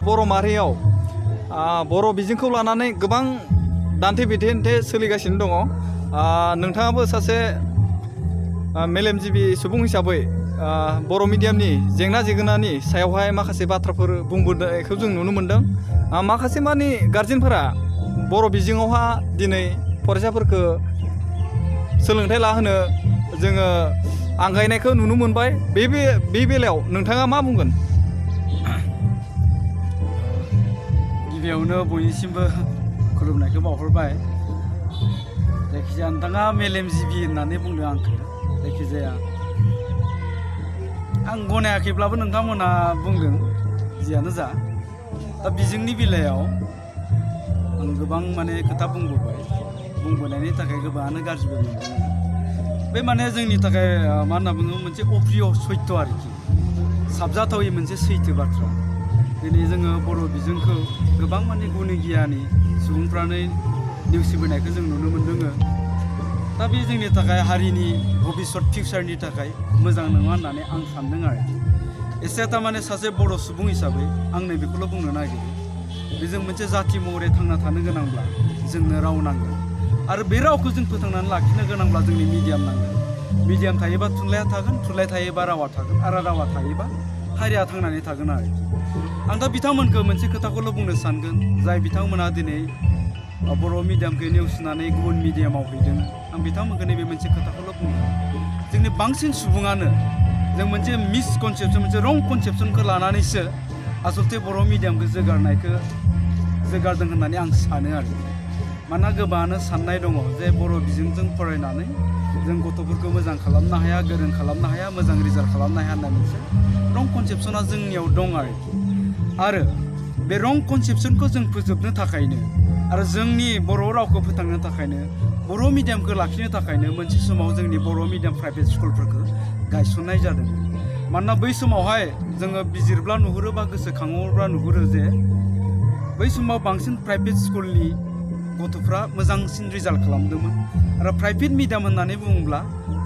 बर' माहारियाव बर' बिजोंखौ लानानै गोबां दान्थे बिदान्थे सोलिगासिनो दङ। नोंथाङाबो सासे मेलेमजिबि सुबुं हिसाबै बर' मिडियामनि जेंना जेंनानि सायावहाय माखासे बाथ्राफोर बुंबोनायखौ जों नुनो मोन्दों। माखासे मानि गारजेनफोरा बर' बिजोङावहा दिनै फरायसाफोरखौ सोलोंथाइ लाहोनो जोङो आंगायनायखौ नुनो मोनबाय। बे बेलायाव नोंथाङा मा बुंगोन? गिबियावनो बयनिसिमबो खुलुमनायखौ बावहरबाय। जायखिजाया नोंथाङा मेलेमजिबि होननानै बुंदों आंखौ। जायखिजाया आं गनायाखैब्लाबो नोंथांमोना बुंदों, जियानो जा। दा बिजोंनि बेलायाव आं गोबां माने खोथा बुंबोनायनि थाखाय गोबाङानो गाज्रिबो मोनदों। बे माने जोंनि थाखाय मा होनना बुङो, मोनसे अप्रिय सैथो आरोखि, साबजाथावै मोनसे सैथो बाथ्रा। दिनै जोङो बर' बिजोंखौ गोबां माने गुनि गियानि सुबुंफ्रानो नेवसिबोनायखौ जों नुनो मोन्दों। दा बे जोंनि थाखाय हारिनि भबिष्यत फिउचारनि थाखाय मोजां नङा होननानै आं सानदों आरो। एसे थारमाने सासे बर' सुबुं हिसाबै आं नैबेखौल' बुंनो नागिरो, बे जों मोनसे जाथि महरै थांना थानो गोनांब्ला जोंनो राव नांगोन। आरो बे रावखौ जों फोथांनानै लाखिनो गोनांब्ला जोंनि मिडियाम नांगोन। मिडियाम थायोबा थुनलाइया थागोन, थुनलाइ थायोबा रावा थागोन, आरो रावा थायोबा हारिया थांनानै थागोन आरोखि। आं दा बिथांमोनखौ मोनसे खोथाखौल' बुंनो सानगोन, जाय बिथांमोना दिनै बर' मिडियामखौ नेवसिनानै गुबुन मिडियामाव हैदों। आं बिथांमोनखौ नैबे मोनसे खोथाखौल' बुंगोन, जोंनि बांसिन सुबुङानो जों मोनसे मिसकनसेपसन, मोनसे रं कनसेपसनखौ लानानैसो आसलथे बर' मिडियामखौ जोगारदों होननानै आं सानो आरो। मानोना गोबाङानो साननाय दङ जे बर' बिजोंजों फरायनानै जों गथ'फोरखौ मोजां खालामनो हाया, गोरों खालामनो हाया, मोजां रिजाल्ट खालामनो हाया होननाय मोनसे रं कनसेपसना जोंनियाव दं आरो बे रं कनसेपसनखौ जों फोजोबनो थाखायनो आरो जोंनि बर' रावखौ फोथांनो थाखायनो, बर' मिडियामखौ लाखिनो थाखायनो मोनसे समाव जोंनि बर' मिडियाम प्राइभेट स्कुलफोरखौ गायसननाय जादों। मानोना बै समावहाय जोङो बिजिरब्ला नुहुरो बा गोसोखाङोब्ला नुहुरो जे बै समाव बांसिन प्राइभेट स्कुलनि गथ'फ्रा मोजांसिन रिजाल्ट खालामदोंमोन। आरो प्राइभेट मिडियाम होननानै बुङोब्ला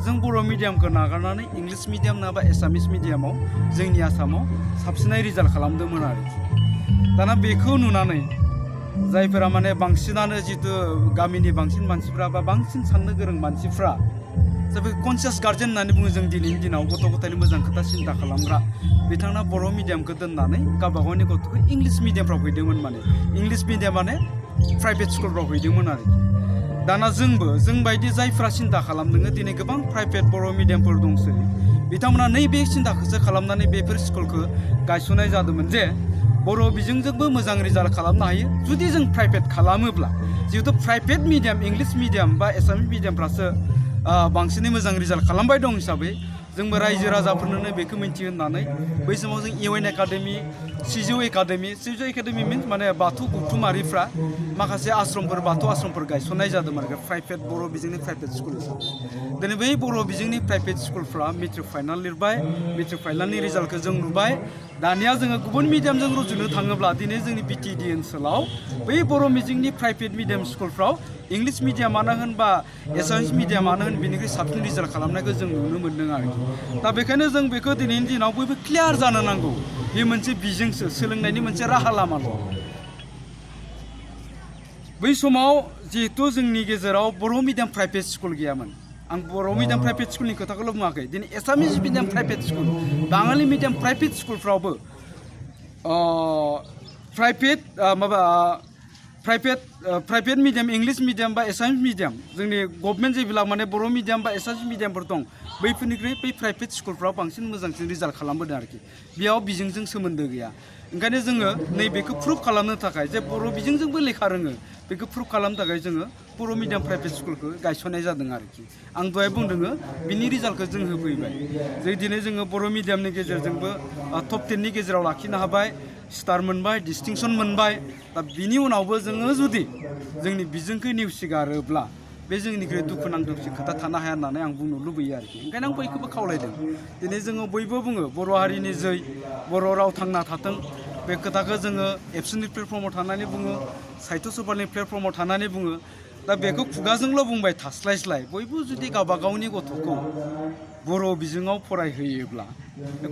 जों बर' मिडियामखौ नागारनानै इंलिस मिडियाम नङाबा एसामिस मिडियामाव जोंनि आसामाव साबसिनै रिजाल्ट खालामदोंमोन आरोखि। दाना बेखौ नुनानै जायफोरा माने बांसिनानो जितु गामिनि बांसिन मानसिफ्रा बा बांसिन साननो गोरों मानसिफ्रा, जायफोर कनसियास गार्जेन होननानै बुङो जों दिनैनि दिनाव, गथ' गथायनि मोजां खोथा सिन्था खालामग्रा, बिथांमोना बर' मिडियामखौ दोननानै गावबा गावनि गथ'खौ इंलिस मिडियामफ्राव हैदोंमोन। माने इंलिस मिडियाम माने प्राइभेट स्कुलफ्राव हैदोंमोन आरोखि। दाना जोंबायदि जायफ्रा सिन्था खालामदों, दिनै गोबां प्राइभेट बर' मिडियामफोर दंसै, बिथांमोना नैबे सिन्थाखौसो खालामनानै बेफोर स्कुलखौ गायसननाय जादोंमोन जे बर' बिजोंजोंबो मोजां रिजाल्ट खालामनो हायो जुदि जों प्राइभेट खालामोब्ला। जिहेतु प्राइभेट मिडियाम, इंलिस मिडियाम बा एसामिस मिडियामफ्रासो बांसिनै मोजां रिजाल्ट खालामबाय दं हिसाबै जोंबो रायजो राजाफोरनो बेखौ मिन्थियो होननानै बै समाव जों इउएन एकाडेमि, सिजौ एकाडेमि मिन्स माने बाथौ गौथुमारिफ्रा माखासे आश्रमफोर, बाथौ आश्रमफोर गायसननाय जादोंमोन आरो प्राइभेट बर' बिजोंनि प्राइभेट स्कुल हिसाबै। दिनै बै बर' बिजोंनि प्राइभेट स्कुलफ्रा मेट्रिक फाइनाल लिरबाय, मेट्रिक फाइनालनि रिजाल्टखौ जों नुबाय। दानिया जोङो गुबुन मिडियामजों रुजुनो थाङोब्ला दिनै जोंनि बिटिएडि ओनसोलाव बै बर' बिजोंनि प्राइभेट मिडियाम स्कुलफ्राव इंलिस मिडियामानो होन बा एसामिस मिडियामानो होन बिनिख्रुइ साबसिन रिजाल्ट खालामनायखौ जों नुनो मोन्दों आरोखि। दा बेखायनो जों बेखौ दिनैनि दिनाव बयबो क्लियार जानो नांगौ, बे मोनसे बिजोंसो, सोलोंनायनि मोनसे राहा लामाल'। बै समाव जिहेथु जोंनि गेजेराव बर' मिडियाम प्राइभेट स्कुल गैयामोन। आं बर' मिडियाम प्राइभेट स्कुलनि खोथाखौल' बुङाखै, दिनै Assamese medium private school, Bengali medium private स्कुलफ्रावबो प्राइभेट मिडियाम, इंलिस मिडियाम बा एसामिस मिडियाम, जोंनि गभर्नमेन्ट जेब्ला माने बर' मिडियाम बा एसामिस मिडियामफोर दं, बैफोरनिख्रुइ बै प्राइभेट स्कुलफ्राव बांसिन मोजांसिन रिजाल्ट खालामबोदों आरोखि। बेयाव बिजोंजों सोमोन्दो गैया। ओंखायनो जोङो नैबेखौ प्रुभ खालामनो थाखाय जे बर' बिजोंजोंबो लेखा रोङो, बेखौ प्रुभ खालामनो थाखाय जोङो बर' मिडियाम प्राइभेट स्कुलखौ गायसननाय जादों आरोखि। आं दहाय बुंदोङो बिनि रिजाल्टखौ जों होफैबाय। जे दिनै जोङो बर' मिडियामनि गेजेरजोंबो टप 10नि गेजेराव लाखिनो हाबाय, स्टार मोनबाय, डिस्टिंसन मोनबाय। दा बिनि उनावबो जोङो जुदि जोंनि बिजोंखौ नेवसिगारोब्ला बे जोंनिख्रुइ दुखुनांथावसिन खोथा थानो हाया होननानै आं बुंनो लुबैयो आरोखि। ओंखायनो आं बयखौबो खावलायदों, दिनै जोङो बयबो बुङो बर' हारिनि जै, बर' राव थांना थाथों, बे खोथाखौ जोङो एबसुनि प्लेटफर्माव थानानै बुङो, साहित्य सभानि प्लेटफर्माव थानानै बुङो। दा बेखौ खुगाजोंल' बुंबाय थास्लायस्लाय बयबो जुदि गावबा गावनि गथ'खौ बर' बिजोङाव फरायहोयोब्ला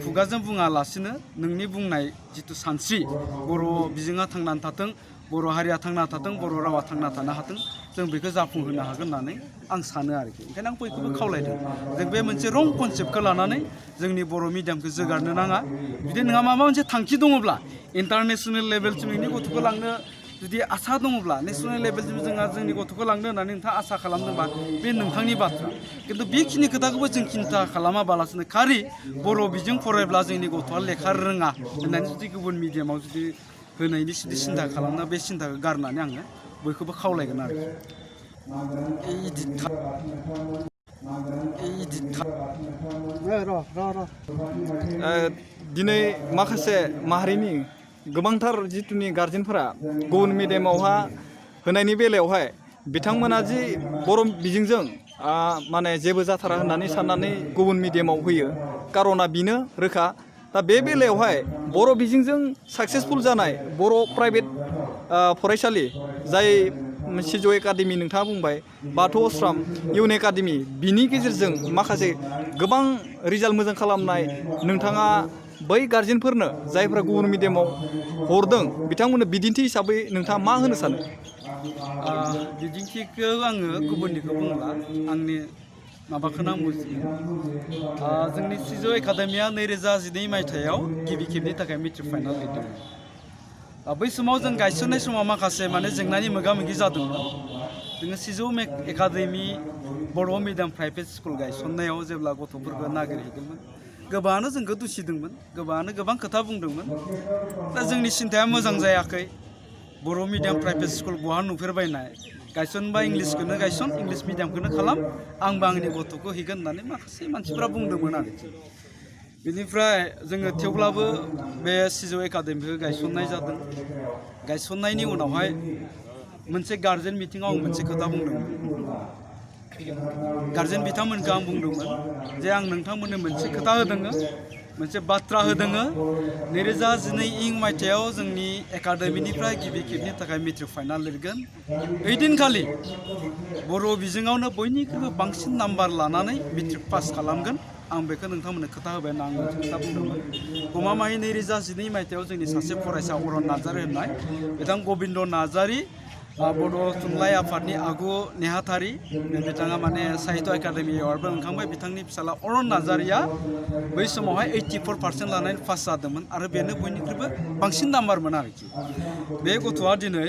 खुगाजों बुङालासिनो नोंनि बुंनाय जिथु सानस्रि बर' बिजोङा थांनानै थाथों, बर' हारिया थांना थाथों, बर' रावा थांना थानो हाथों, जों बेखौ जाफुंहोनो हागोन होननानै आं सानो आरोखि। ओंखायनो आं बयखौबो खावलायदों जों बे मोनसे रं कनसेप्टखौ लानानै जोंनि बर' मिडियामखौ जोगारनो नाङा। जुदि नोंहा माबा मोनसे थांखि दङब्ला इन्टारनेसनेल लेभेलसिम नोंनि गथ'खौ लांनो जुदि आसा दङब्ला नेसनेल लेभेलसिम जोंहा जोंनि गथ'खौ लांनो होननानै नोंथाङा आसा खालामदोंबा बे नोंथांनि बाथ्रा। खिन्थु बेखिनि खोथाखौबो जों सिन्था खालामाबालासिनो खालि बर' बिजों फरायब्ला जोंनि गथ'आ लेखा रोङा होननानै जुदि गुबुन मिडियामाव जुदि होनायनि जुदि सिन्था खालामना बे सिन्थाखौ गारनानै आङो बयखौबो खावलायगोन आरोखि। दिनै माखासे माहारिनि गोबांथार जिथुनि गारजेनफोरा गुबुन मिडियामावहा होनायनि बेलायावहाय बिथांमोना जि बर' बिजोंजों माने जेबो जाथारा होननानै साननानै गुबुन मिडियामाव होयो, कारना बेनो रोखा। दा बे बेलायावहाय बर' बिजोंजों साक्सेसफुल जानाय बर' प्राइभेट फरायसालि जाय सिजौ एकाडेमि नोंथाङा बुंबाय, बाथौ आश्रम, इउन एकाडेमि, बिनि गेजेरजों माखासे गोबां रिजाल्ट मोजां खालामनाय नोंथाङा बै गारजेनफोरनो जायफ्रा गुबुन मिडियामाव हरदों बिथांमोननो बिदिन्थि हिसाबै नोंथाङा मा होनो सानो? बिदिन्थिखौ आङो गुबुननिखौ बुंला, आंनि माबाखौनो आं बुजियो। जोंनि सिजौ एकाडेमिया 2012 मायथाइयाव गिबि खेबनि थाखाय मेट्रिक फाइनाल लिरदोंमोन। बै समाव जों गायसननाय समाव माखासे माने जेंनानि मोगा मोगि जादोंमोन। जोङो सिजौ एकाडेमि बर' मिडियाम प्राइभेट स्कुल गायसननायाव जेब्ला गथ'फोरखौ नागिरहैदोंमोन, गोबाङानो जोंखौ दुसिदोंमोन, गोबाङानो गोबां खोथा बुंदोंमोन। दा जोंनि सिन्थाया मोजां जायाखै। बर' मिडियाम प्राइभेट स्कुल बहा नुफेरबायनाय, गायसनबा इंलिसखौनो गायसन, इंलिस मिडियामखौनो खालाम, आंबो आंनि गथ'खौ हैगोन होननानै माखासे मानसिफ्रा बुंदोंमोन आरोखि। बेनिफ्राय जोङो थेवब्लाबो बे सिजौ एकाडेमिखौ गायसननाय जादों। गायसननायनि उनावहाय मोनसे गार्जेन मिटिङाव आं मोनसे खोथा बुंदोंमोन। गार्जेन बिथांमोनखौ आं बुंदोंमोन जे आं नोंथांमोननो मोनसे खोथा होदोङो, मोनसे बाथ्रा होदोङो। 2012 मायथाइयाव जोंनि एकाडेमिनिफ्राय गिबि खेबनि थाखाय मेट्रिक फाइनाल लिरगोन। ओइदिनखालि बर' बिजोङावनो बयनिख्रुइबो बांसिन नाम्बार लानानै मेट्रिक पास खालामगोन, आं बेखौ नोंथांमोननो खोथा होबाय होनना आं मोनसे खोथा बुंदोंमोन। गमामायै 2012 मायथाइयाव जोंनि सासे फरायसा अरन नार्जारि होननाय, बिथां गबिन्द नार्जारि, बड' थुनलाइ आफादनि आगु नेहाथारि, बिथाङा माने साहित्य एकाडेमि एवार्डबो मोनखांबाय। बिथांनि फिसाला अरन नार्जारिया बै समावहाय 84% लानानै पास जादोंमोन आरो बेनो बयनिख्रुइबो बांसिन नाम्बारमोन आरोखि। बे गथ'आ दिनै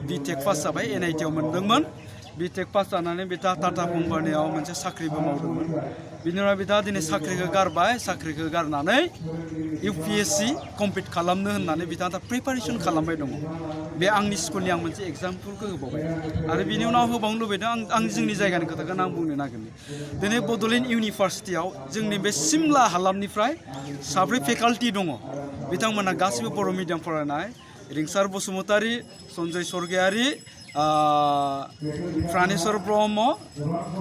बिटेक पास जाबाय, NIT आव मोनदोंमोन। बिटेक पास जानानै बिथाङा टाटा कम्पानियाव मोनसे साख्रिबो मावदोंमोन। बिनि उनाव बिथाङा दिनै साख्रिखौ गारबाय, साख्रिखौ गारनानै UPSC कमप्लिट खालामनो होननानै बिथाङा दा प्रिपारेसन खालामबाय दङ। बे आंनि स्कुलनि आं मोनसे एग्जाम्पोलखौ होबावबाय आरो बिनि उनाव होबावनो लुबैदों आं जोंनि जायगानि खोथाखौनो आं बुंनो नागिरदों। दिनै बड'लेण्ड इउनिभारसिटियाव जोंनि बे सिमला हालामनिफ्राय 7 फेकाल्टि दङ। बिथांमोना गासिबो बर' मिडियाम फरायनाय। रिंसार बसुमतारी, सन्जय सरगयारी, प्रानेश्वर ब्रह्म,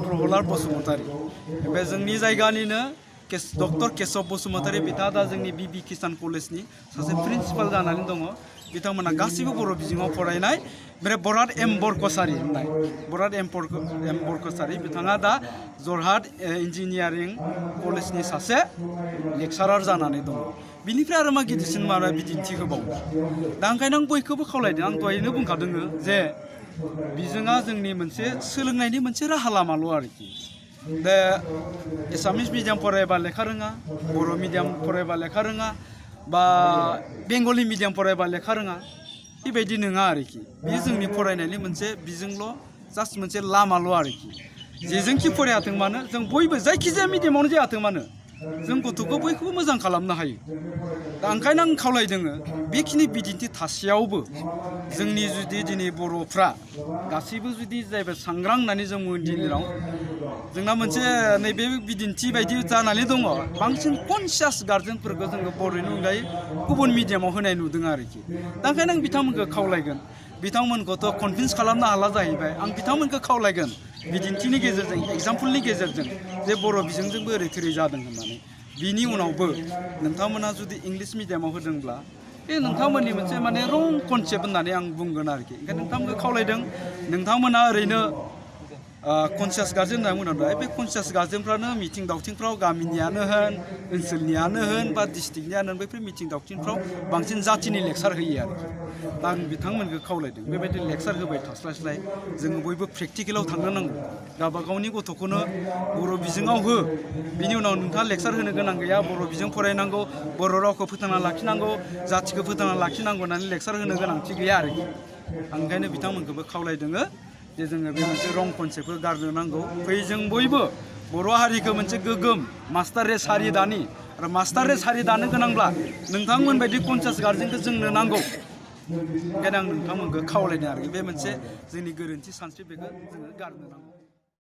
प्रहलाद बसुमतारी। बे जोंनि जायगानिनो डक्टर केशव बसुमतारी, बिथाङा दा जोंनि BB किसान कलेजनि सासे प्रिन्सिपाल जानानै दङ। बिथांमोना गासिबो बर' बिजोङाव फरायनाय। ओमफ्राय बराद एम बरकसारि होननाय, बराद एम बरकसारि, बिथाङा दा जरहाट इन्जिनियारिं कलेजनि सासे लेक्सारार जानानै दङ। बिनिफ्राय आरो मा गिदिरसिन माबा बिदिन्थि होबावो। दा ओंखायनो आं बयखौबो खावलायदों, आं दहायनो बुंखादों जे बिजोङा जोंनि मोनसे सोलोंनायनि मोनसे राहा लामाल' आरोखि। दा एसामिस मिडियाम फरायबा लेखा रोङा, बर' मिडियाम फरायबा लेखा रोङा, बा बेंगलि मिडियाम फरायबा लेखा रोङा, बेबायदि नङा आरोखि। बेयो जोंनि फरायनायनि मोनसे बिजोंल', जास्ट मोनसे लामाल' आरोखि। जेजोंखि फरायाथों मानो, जों बयबो जायखिजाया मिडियामावनो जायाथों मानो, जों गथ'खौ बयखौबो मोजां खालामनो हायो। दा ओंखायनो आं खावलायदों बेखिनि बिदिन्थि थासेयावबो जोंनि जुदि दिनै बर'फ्रा गासैबो जुदि जायबा सांग्रां होननानै जों बुङो दिनाव, जोंना मोनसे नैबे बिदिन्थि बायदि जानानै दङ। बांसिन कनसियास गार्जेनफोरखौ जोङो बर'नि अनगायै गुबुन मिडियामाव होनाय नुदों आरोखि। दा ओंखायनो आं बिथांमोनखौ खावलायगोन, बिथांमोनखौथ' कनभिन्स खालामनो हाला जाहैबाय, आं बिथांमोनखौ खावलायगोन बिदिन्थिनि गेजेरजों, एग्जाम्पलनि गेजेरजों, जे बर' बिजोंजोंबो ओरै थोरै जादों होननानै। बिनि उनावबो नोंथांमोना जुदि इंलिस मिडियामाव होदोंब्ला बे नोंथांमोननि मोनसे माने रं कनसेप्ट होननानै आं बुंगोन आरोखि। ओंखायनो नोंथांमोनखौ खावलायदों, नोंथांमोना ओरैनो कनसियास गार्जेन होनना बुंदों नालाय बे कनसियास गार्जेनफ्रानो मिथिं दावथिंफ्राव गामिनियानो होन ओनसोलनियानो होन बा डिस्ट्रिक्टनियानो होन बैफोर मिथिं दावथिंफ्राव बांसिन जातिनि लेक्सार होयो आरो दा आं बिथांमोनखौ खावलायदों बेबायदि लेक्सार होबाय थास्लायस्लाय जोङो बयबो प्रेक्टिकेलाव थांनो नांगौ गावबा गावनि गथ'खौनो बर' बिजोङाव हो बिनि उनाव नोंथाङा लेक्सार होनो गोनां गैया बर' बिजों फरायनांगौ बर' रावखौ फोथांना लाखिनांगौ जाथिखौ फोथांना लाखिनांगौ होननानै लेक्सार होनो गोनांथि गैया आरोखि आं ओंखायनो बिथांमोनखौबो खावलायदोङो जे जोङो बे मोनसे रं कनसेप्टखौ गारनो नांगौ फै जों बयबो बर' हारिखौ मोनसे गोगोम मास्टार रेस हारि दानि आरो मास्टार रेस हारि दानो गोनांब्ला नोंथांमोन बायदि कनसियास गार्जेनखौ जोंनो नांगौ ओंखायनो आं नोंथांमोनखौ खावलायदों आरोखि बे मोनसे जोंनि गोरोन्थि सानस्रि बेखौ जोङो गारनो नांगौ